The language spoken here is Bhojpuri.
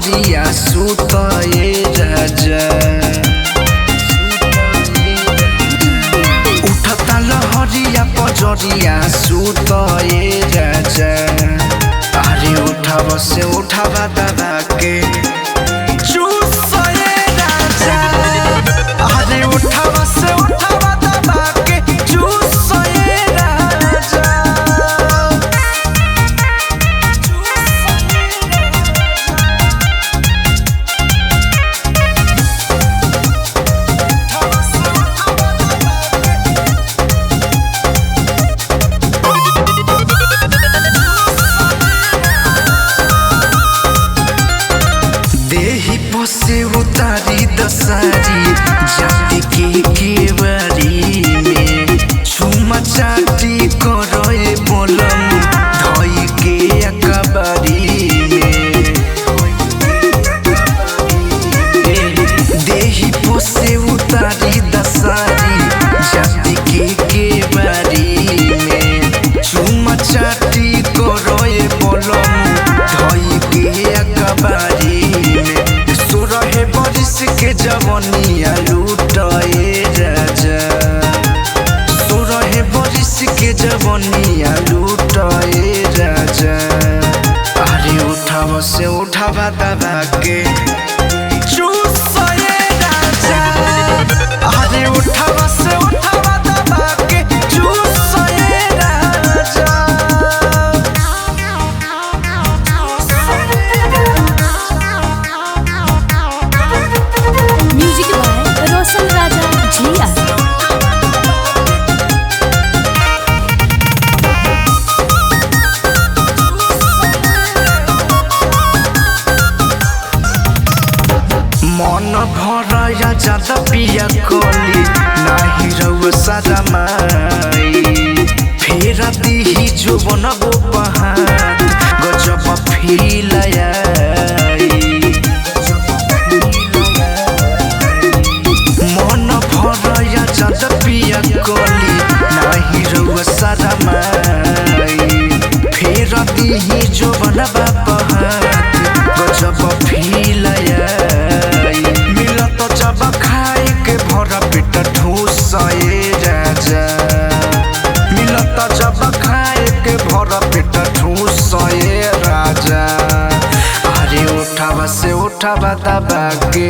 पजरिया सुतए राजा। उठता लहरिया पजरिया सुतए राजा। अरे उठाव से उठावा दबा के चूसए राजा। अरे उठाव से उठावा दबा के चूसए राजा। देही पसे उतारी दसारी जाति के केवारी में छुमा चाटी करए बोलम धई के अकबारी में। देही पसे उतारी दसारी जाति के केवारी में छुमा चाटी करए बोलम धई के अकबारी। रहे बरिस के जवनिया लूटए राजा। रहे बरिस के जवनिया लूटए राजा। अरे उठाव से उठावा दबा के चूसए राजा। अरे उठाव से उठावा दबा के चूसए राजा। म्यूजिक बाय रोशन राजा झिया। मन भरया ज्यादा पिया कली नाही रउ सारा माई। फेर दिही जो बनबो पहाड़ गजब फीलया। मन भरया ज्यादा पिया कली नाही रउ सारा माई। फेर दिही जो बनबा पहाड़ गजब फीलया। मिलत जब खाए के भरा पेट ठूसए राजा। मिलत जब खाए के भरा पेट ठूसए राजा। अरे उठावा से उठावा दबा के